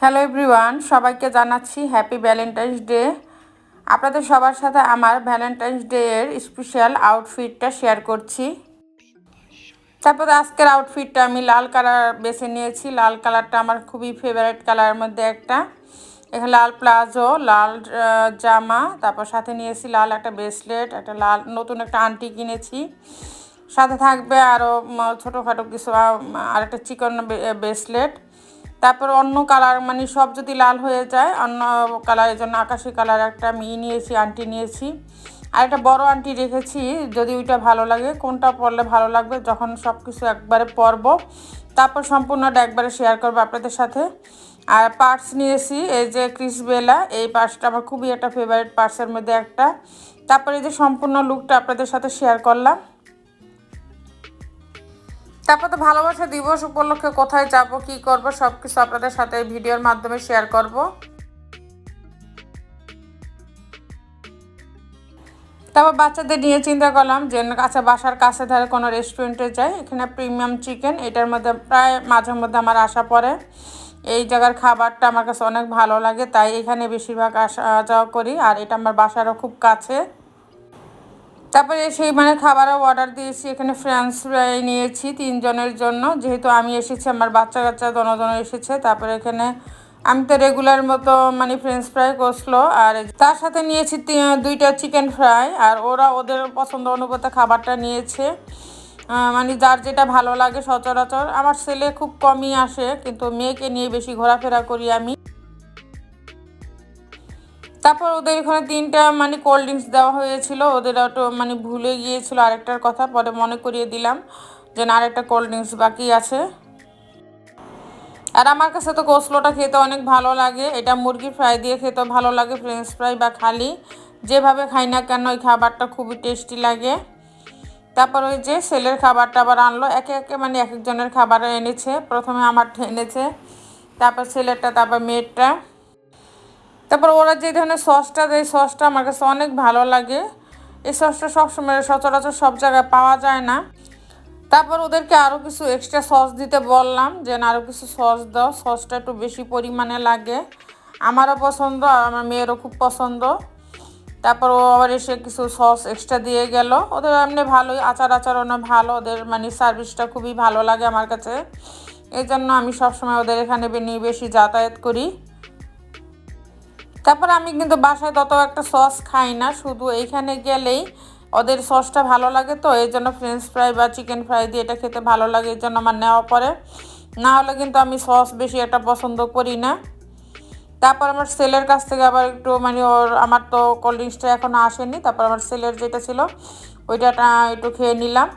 Hello everyone, সবাইকে জানাচ্ছি happy Valentine's day. আপনাদের সবার সাথে আমার ভ্যালেন্টাইন্স ডে এর স্পেশাল আউটফিটটা শেয়ার করছি। তারপরে আজকের আউটফিটটা আমি লাল কালার বেছে নিয়েছি। লাল কালারটা আমার খুবই ফেভারিট কালারের মধ্যে একটা। এখানে লাল প্লাজো, লাল জামা, তারপর সাথে নিয়েছি লাল একটা ব্রেসলেট, একটা লাল নতুন একটা আংটি কিনেছি। সাথে থাকবে আরও ছোটোখাটো কিছু আর একটা চিকন ব্রেসলেট। তারপর অন্য কালার মানে সব যদি লাল হয়ে যায় অন্য কালারের জন্য আকাশি কালার একটা আমি নিয়েছি, আংটি নিয়েছি। আর একটা বড় আংটি রেখেছি, যদি ওইটা ভালো লাগে কোনটা পরলে ভালো লাগবে যখন সব কিছু একবারে পরবো তারপর সম্পূর্ণটা একবারে শেয়ার করবো আপনাদের সাথে। আর পার্স নিয়েছি, এই যে ক্রিসবেলা, এই পার্সটা আমার খুবই একটা ফেভারিট পার্সের মধ্যে একটা। তারপরে এই যে সম্পূর্ণ লুকটা আপনাদের সাথে শেয়ার করলাম। তারপর তো ভালোবাসা দিবস উপলক্ষে কোথায় যাব, কি করব, সব কিছু আপনাদের সাথে ভিডিওর মাধ্যমে শেয়ার করব। তারপর বাচ্চাদের নিয়ে চিন্তা করলাম যে আচ্ছা বাসার কাছে ধারে কোনো রেস্টুরেন্টে যাই। এখানে প্রিমিয়াম চিকেন, এটার মধ্যে প্রায় মাঝে মধ্যে আমার আসা পড়ে। এই জায়গার খাবারটা আমার কাছে অনেক ভালো লাগে, তাই এখানে বেশিরভাগ আসা যাওয়া করি। আর এটা আমার বাসারও খুব কাছে। তারপরে সেই মানে খাবারও অর্ডার দিয়েছি। এখানে ফ্রেঞ্চ ফ্রাই নিয়েছি 3 জনের জন্য, যেহেতু আমি এসেছি আমার বাচ্চা কাচ্চা দোনো এসেছে। তারপরে এখানে আমি তো রেগুলার মতো মানে ফ্রেঞ্চ ফ্রাই করছিলো, আর তার সাথে নিয়েছি 2টা চিকেন ফ্রাই। আর ওরা ওদের পছন্দ অনুপাতে খাবারটা নিয়েছে। মানে যার যেটা ভালো লাগে। সচরাচর আমার ছেলে খুব কমই আসে, কিন্তু মেয়েকে নিয়ে বেশি ঘোরাফেরা করি আমি। তারপর ওদের এখানে 3টা মানে কোল্ড ড্রিঙ্কস দেওয়া হয়েছিল, ওদের একটু মানে ভুলে গিয়েছিল আরেকটার কথা, পরে মনে করিয়ে দিলাম যে আরেকটা কোল্ড ড্রিঙ্কস বাকি আছে। আর আমার কাছে তো কোসলোটা খেতে অনেক ভালো লাগে, এটা মুরগির ফ্রাই দিয়ে খেতে ভালো লাগে, ফ্রেঞ্চ ফ্রাই বা খালি যেভাবে খাই না কেন ওই খাবারটা খুবই টেস্টি লাগে। তারপর ওই যে ছেলের খাবারটা আবার আনলো, একে একে মানে এক একজনের খাবার এনেছে। প্রথমে আমারটা এনেছে, তারপর ছেলেরটা, তারপর মেয়েরটা। তারপর ওরা যে ধরনের সসটা দেয়, সসটা আমার কাছে অনেক ভালো লাগে। এই সসটা সবসময় সচরাচর সব জায়গায় পাওয়া যায় না। তারপর ওদেরকে আরও কিছু এক্সট্রা সস দিতে বললাম, যে আরও কিছু সস দাও, সসটা একটু বেশি পরিমাণে লাগে। আমারও পছন্দ আর আমার মেয়েরও খুব পছন্দ। তারপর ও আবার এসে কিছু সস এক্সট্রা দিয়ে গেল। ওদের এমনি ভালোই আচরণও ভালো, ওদের মানে সার্ভিসটা খুবই ভালো লাগে আমার কাছে। এই জন্য আমি সবসময় ওদের এখানে নিয়ে বেশি যাতায়াত করি। তারপর আমি কিন্তু বাসায় তত একটা সস খাই না, শুধু এইখানে গেলেই ওদের সসটা ভালো লাগে, তো এই জন্য ফ্রেঞ্চ ফ্রাই বা চিকেন ফ্রাই দিয়ে এটা খেতে ভালো লাগে, এই জন্য আমার নেওয়া পড়ে। না হলে কিন্তু আমি সস বেশি একটা পছন্দ করি না। তারপর আমার ছেলের কাছ থেকে আবার একটু মানে আমার তো কোল্ড ড্রিঙ্কসটা এখনও আসেনি, তারপর আমার ছেলের যেটা ছিল ওইটা একটু খেয়ে নিলাম।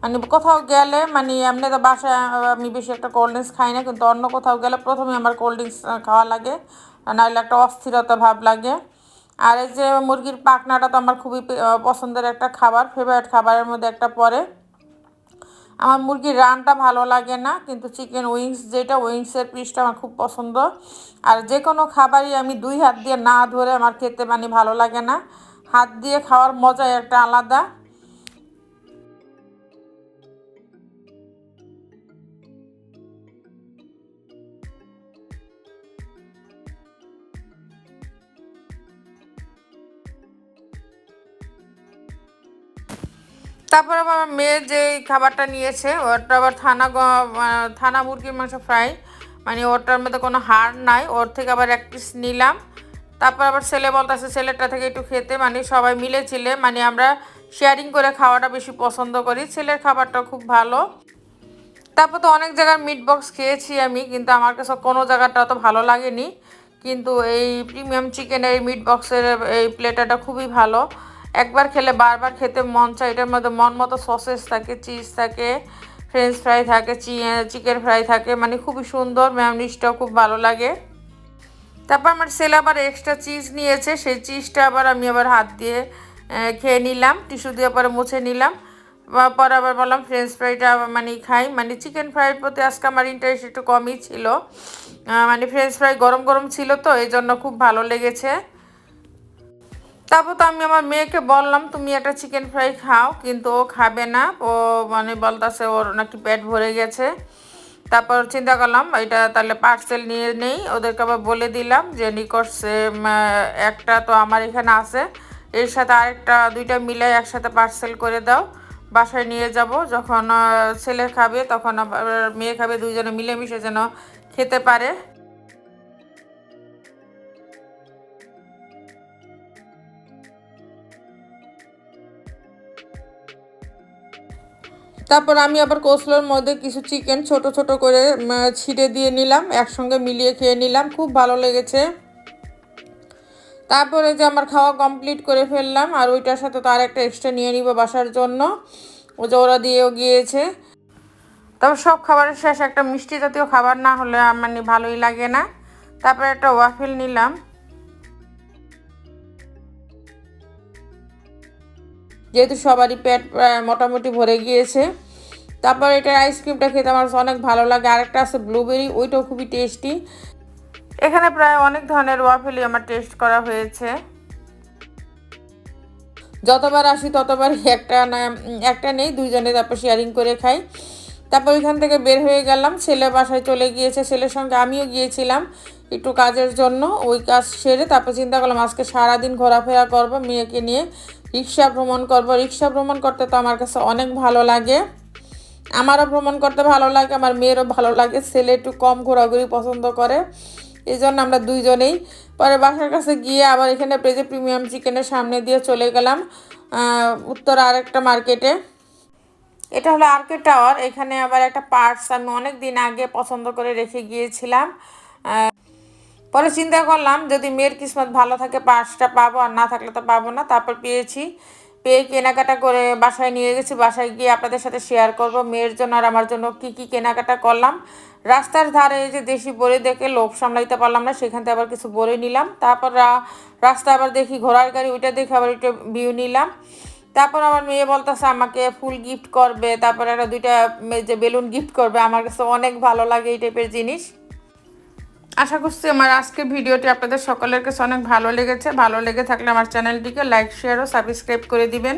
মানে কোথাও গেলে মানে এমনি তো বাসায় আমি বেশি একটা কোল্ড ড্রিঙ্কস খাই না, কিন্তু অন্য কোথাও গেলে প্রথমে আমার কোল্ড ড্রিঙ্কস খাওয়া লাগে, নাহলে একটা অস্থিরতা ভাব লাগে। আর এই যে মুরগির পাখনাটা তো আমার খুবই পছন্দের একটা খাবার, ফেভারিট খাবারের মধ্যে একটা পড়ে। আমার মুরগির রানটা ভালো লাগে না, কিন্তু চিকেন উইংস যেটা উইংসের পিসটা আমার খুব পছন্দ। আর যে কোনো খাবারই আমি 2 হাত দিয়ে না ধরে আমার খেতে মানে ভালো লাগে না, হাত দিয়ে খাওয়ার মজাই একটা আলাদা। তারপর আমার মেয়ের যে খাবারটা নিয়েছে ওটা আবার থানা মুরগির মাংস ফ্রাই, মানে ওটার মধ্যে কোনো হাড় নাই, ওর থেকে আবার 1 পিস নিলাম। তারপর আবার ছেলে বলতেছে ছেলেটা থেকে একটু খেতে, মানে সবাই মিলে ছিলে মানে আমরা শেয়ারিং করে খাওয়াটা বেশি পছন্দ করি। ছেলের খাবারটা খুব ভালো। তারপর তো অনেক জায়গার মিট বক্স খেয়েছি আমি, কিন্তু আমার কাছে কোনো জায়গাটা অত ভালো লাগেনি। কিন্তু এই প্রিমিয়াম চিকেনের এই মিট বক্সের এই প্লেটারটা খুবই ভালো, একবার খেলে বারবার খেতে মন চায়। এটার মধ্যে মন মতো সসেস থাকে, চিজ থাকে, ফ্রেঞ্চ ফ্রাই থাকে, চিকেন ফ্রাই থাকে, মানে খুবই সুন্দর, মেয়োনিজটাও খুব ভালো লাগে। তারপর আমার ছেলে আবার এক্সট্রা চিজ নিয়েছে, সেই চিজটা আমি আবার হাত দিয়ে খেয়ে নিলাম, টিস্যু দিয়ে পরে মুছে নিলাম। পরে আবার বললাম ফ্রেঞ্চ ফ্রাইটা মানে খাই, মানে চিকেন ফ্রাইয়ের প্রতি আজকে আমার ইন্টারেস্ট একটু কমই ছিল। মানে ফ্রেঞ্চ ফ্রাই গরম গরম ছিল তো এই জন্য খুব ভালো লেগেছে। তারপর তো আমি আমার মেয়েকে বললাম তুমি একটা চিকেন ফ্রাই খাও, কিন্তু ও খাবে না, ও মানে বলতেছে ওর নাকি পেট ভরে গেছে। তারপর চিন্তা করলাম এটা তাহলে পার্সেল নিয়ে নেই, ওদেরকে আবার বলে দিলাম যে নিকটসে একটা তো আমার এখানে আছে, এর সাথে আরেকটা দুইটা মিলে একসাথে পার্সেল করে দাও, বাসায় নিয়ে যাব, যখন ছেলে খাবে তখন আবার মেয়ে খাবে, দুইজনে মিলেমিশে যেন খেতে পারে। তারপর আমি আবার কোসলোর মধ্যে কিছু চিকেন ছোট ছোট করে ছিঁড়ে দিয়ে নিলাম, একসঙ্গে মিলিয়ে খেয়ে নিলাম, খুব ভালো লেগেছে। তারপরে যে আমার খাওয়া কমপ্লিট করে ফেললাম, আর ওইটার সাথে তো আর একটা এক্সট্রা নিয়ে নিব বাসার জন্য, ও যে ওরা দিয়েও গিয়েছে। তবে সব খাবারের শেষ একটা মিষ্টি জাতীয় খাবার না হলে মানে ভালোই লাগে না। তারপরে একটা ওয়াফেল নিলাম, যেহেতু সবারই পেট মোটামুটি ভরে গিয়েছে। তারপর এটার আইসক্রিমটা খেতে আমার অনেক ভালো লাগে, আরেকটা আছে ব্লুবেরি, ওইটাও খুবই টেস্টি। এখানে প্রায় অনেক ধরনের ওয়াফেলই আমার টেস্ট করা হয়েছে, যতবার আসি ততবারই একটা নেই, দুইজনে তারপর শেয়ারিং করে খাই। তারপর ওইখান থেকে বের হয়ে গেলাম, ছেলে বাসায় চলে গিয়েছে, ছেলের সঙ্গে আমিও গিয়েছিলাম একটু কাজের জন্য। ওই কাজ সেরে তারপর চিন্তা করলাম আজকে সারাদিন ঘোরাফেরা করব, মেয়েকে নিয়ে রিক্সা ভ্রমণ করব। রিক্সা ভ্রমণ করতে তো আমার কাছে অনেক ভালো লাগে, আমারও ভ্রমণ করতে ভালো লাগে, আমার মেয়েরও ভালো লাগে। ছেলে একটু কম ঘোরাঘুরি পছন্দ করে, এই জন্য আমরা দুইজনেই। পরে বাসার কাছে গিয়ে আবার এখানে পেজে প্রিমিয়াম চিকেনের সামনে দিয়ে চলে গেলাম উত্তর আরেকটা মার্কেটে। এটা হলো আরকে টাওয়ার, এখানে আবার একটা পার্টস আমি অনেক দিন আগে পছন্দ করে রেখে গিয়েছিলাম। পরে চিন্তা করলাম যদি মেয়ের কিসমত ভালো থাকে পার্টসটা পাবো, আর না থাকলে তো পাবো না। তারপর পেয়েছি, পেয়ে কেনাকাটা করে বাসায় নিয়ে গেছি, বাসায় গিয়ে আপনাদের সাথে শেয়ার করব মেয়ের জন্য আর আমার জন্য কি কি কেনাকাটা করলাম। রাস্তার ধারে এই যে দেশি বড়ি দেখে লোভ সামলাইতে পারলাম না, সেখান থেকে আবার কিছু বড়ি নিলাম। তারপর রাস্তা আবার দেখি ঘোড়ার গাড়ি, ওইটা দেখে আবার ওইটা ভিউ নিলাম। তারপর আমার মেয়ে বলতেছে আমাকে ফুল গিফট করবে, তারপর একটা দুইটা যে বেলুন গিফট করবে, আমার কাছে অনেক ভালো লাগে এই টাইপের জিনিস। আশা করছি আমার আজকের ভিডিওটি আপনাদের সকলের কাছে অনেক ভালো লেগেছে। ভালো লেগে থাকলে আমার চ্যানেলটিকে লাইক, শেয়ার ও সাবস্ক্রাইব করে দিবেন।